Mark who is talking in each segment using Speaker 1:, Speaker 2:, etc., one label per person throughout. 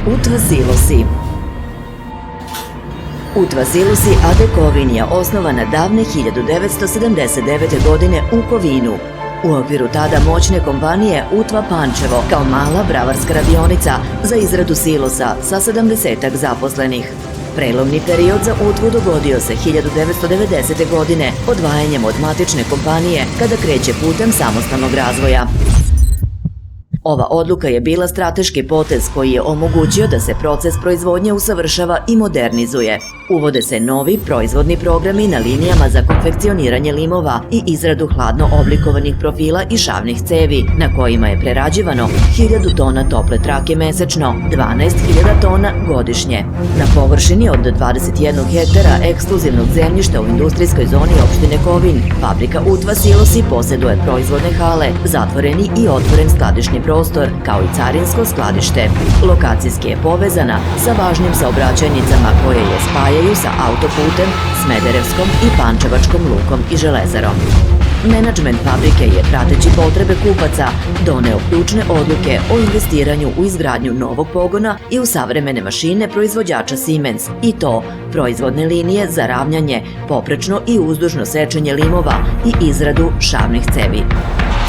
Speaker 1: UTVA Silosi. UTVA Silosi a.d. Kovin je osnovana davne 1979. godine u Kovinu u okviru tada moćne kompanije UTVA Pančevo kao mala bravarska radionica za izradu silosa sa 70-ak zaposlenih. Prelomni period za UTVU dogodio se 1990. godine odvajanjem od matične kompanije kada kreće putem samostalnog razvoja. Ova odluka je bila strateški potez koji je omogućio da se proces proizvodnje usavršava i modernizuje. Uvode se novi proizvodni programi na linijama za konfekcioniranje limova i izradu hladno oblikovanih profila i šavnih cevi, na kojima je prerađivano 1000 tona tople trake mesečno, 12.000 tona godišnje. Na površini od 21 hektara ekskluzivnog zemljišta u industrijskoj zoni opštine Kovin, fabrika UTVA Silosi poseduje proizvodne hale, zatvoreni i otvoren skladišni prostor, kao i carinsko skladište. Lokacijski je povezana sa važnim saobraćajnicama koje je spajaju sa autoputem, Smederevskom i Pančevačkom lukom i železarom. Menadžment fabrike je, prateći potrebe kupaca, doneo ključne odluke o investiranju u izgradnju novog pogona i u savremene mašine proizvođača Siemens, i to proizvodne linije za ravnjanje, poprečno i uzdužno sečenje limova i izradu šavnih cevi.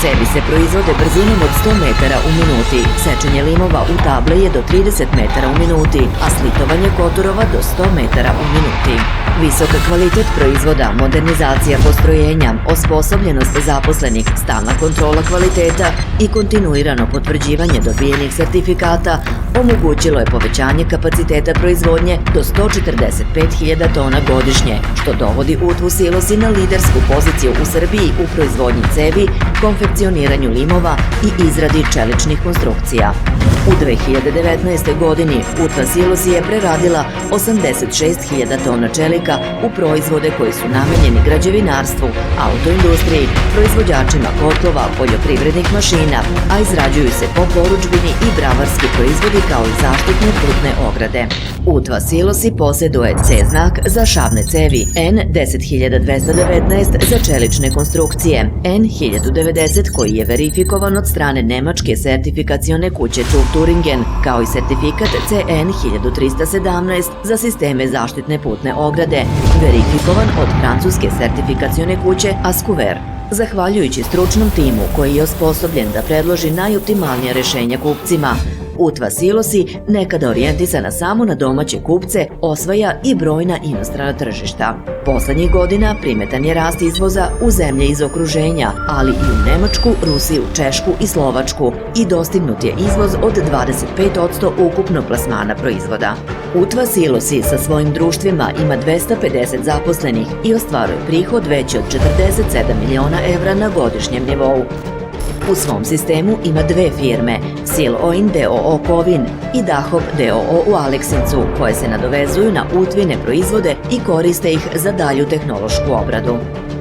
Speaker 1: Cevi se proizvode brzinom od 100 metara u minuti, sečenje limova u table je do 30 metara u minuti, a slitovanje kotorova do 100 metara u minuti. Visoka kvalitet proizvoda, modernizacija postrojenja, osposobljenost zaposlenih, stalna kontrola kvaliteta i kontinuirano potvrđivanje dobijenih sertifikata omogućilo je povećanje kapaciteta proizvodnje do 145.000 tona godišnje, što dovodi UTVU Silosi na lidersku poziciju u Srbiji u proizvodnji cevi, konfekcioniranju limova i izradi čeličnih konstrukcija. U 2019. godini UTVA Silosi je preradila 86.000 tona čelika u proizvode koji su namenjeni građevinarstvu, autoindustriji, proizvođačima kotlova, poljoprivrednih mašina, a izrađuju se po porudžbini i bravarski proizvodi kao i zaštitne putne ograde. UTVA Silosi poseduje C znak za šavne cevi, N10219 za čelične konstrukcije, N1090 koji je verifikovan od strane nemačke sertifikacione kuće Turingen, kao i sertifikat CN1317 za sisteme zaštitne putne ograde, verifikovan od francuske sertifikacione kuće Ascouver. Zahvaljujući stručnom timu koji je osposobljen da predloži najoptimalnije rešenja kupcima, UTVA Silosi, nekada orijentisana samo na domaće kupce, osvaja i brojna inostrana tržišta. Poslednjih godina primetan je rast izvoza u zemlje iz okruženja, ali i u Nemačku, Rusiju, Češku i Slovačku, i dostignut je izvoz od 25% ukupnog plasmana proizvoda. UTVA Silosi sa svojim društvima ima 250 zaposlenih i ostvaruje prihod veći od 47 miliona evra na godišnjem nivou. U svom sistemu ima dve firme, Siloin d.o.o. Kovin i Dahop d.o.o. u Aleksincu, koje se nadovezuju na UTVIne proizvode i koriste ih za dalju tehnološku obradu.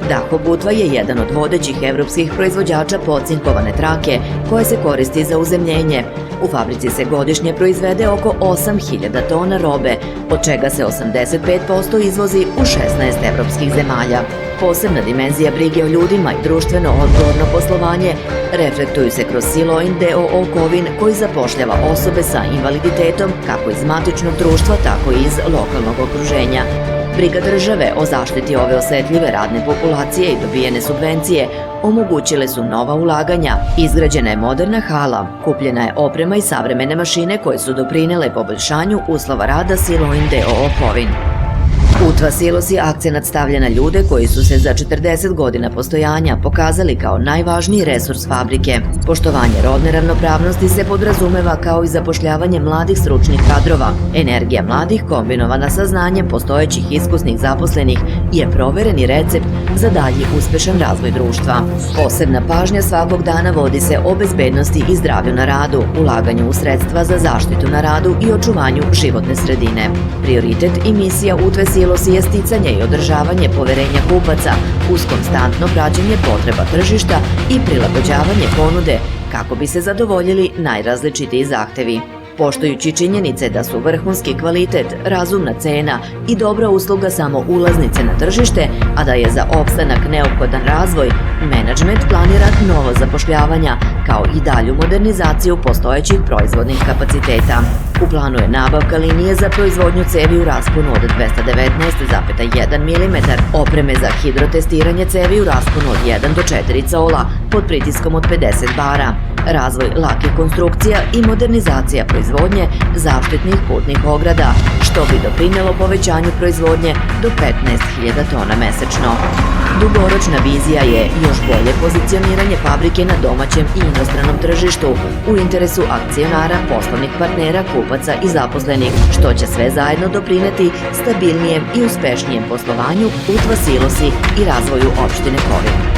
Speaker 1: Dahop UTVA je jedan od vodećih evropskih proizvođača pocinkovane trake koje se koristi za uzemljenje. U fabrici se godišnje proizvede oko 8.000 tona robe, od čega se 85% izvozi u 16 evropskih zemalja. Posebna dimenzija brige o ljudima i društveno odgovorno poslovanje reflektuju se kroz Siloin d.o.o. Kovin, koji zapošljava osobe sa invaliditetom kako iz matičnog društva, tako i iz lokalnog okruženja. Briga države o zaštiti ove osetljive radne populacije i dobijene subvencije omogućile su nova ulaganja, izgrađena je moderna hala, kupljena je oprema i savremene mašine koje su doprinele poboljšanju uslova rada Siloin d.o.o. Kovin. UTVA Silosi akcenat stavlja na ljude koji su se za 40 godina postojanja pokazali kao najvažniji resurs fabrike. Poštovanje rodne ravnopravnosti se podrazumeva kao i zapošljavanje mladih stručnih kadrova. Energija mladih kombinovana sa znanjem postojećih iskusnih zaposlenih je provereni recept za dalji uspešan razvoj društva. Posebna pažnja svakog dana vodi se o bezbednosti i zdravlju na radu, ulaganju u sredstva za zaštitu na radu i očuvanju životne sredine. Prioritet i misija UTVA Silosi je sticanje i održavanje poverenja kupaca uz konstantno praćenje potreba tržišta i prilagođavanje ponude kako bi se zadovoljili najrazličitiji zahtevi. Poštujući činjenice da su vrhunski kvalitet, razumna cena i dobra usluga samo ulaznice na tržište, a da je za opstanak neophodan razvoj, menadžment planira novo zapošljavanja kao i dalju modernizaciju postojećih proizvodnih kapaciteta. U planu je nabavka linije za proizvodnju cevi u rasponu od 219,1 mm, opreme za hidrotestiranje cevi u rasponu od 1 do 4 cola pod pritiskom od 50 bara, razvoj lakih konstrukcija i modernizacija proizvodnje zaštitnih putnih ograda, što bi doprinelo povećanju proizvodnje do 15.000 tona mesečno. Dugoročna vizija je još bolje pozicioniranje fabrike na domaćem i inostranom tržištu u interesu akcionara, poslovnih partnera, kupaca i zaposlenih, što će sve zajedno doprineti stabilnijem i uspešnijem poslovanju Utva Silosi i razvoju opštine Kovin.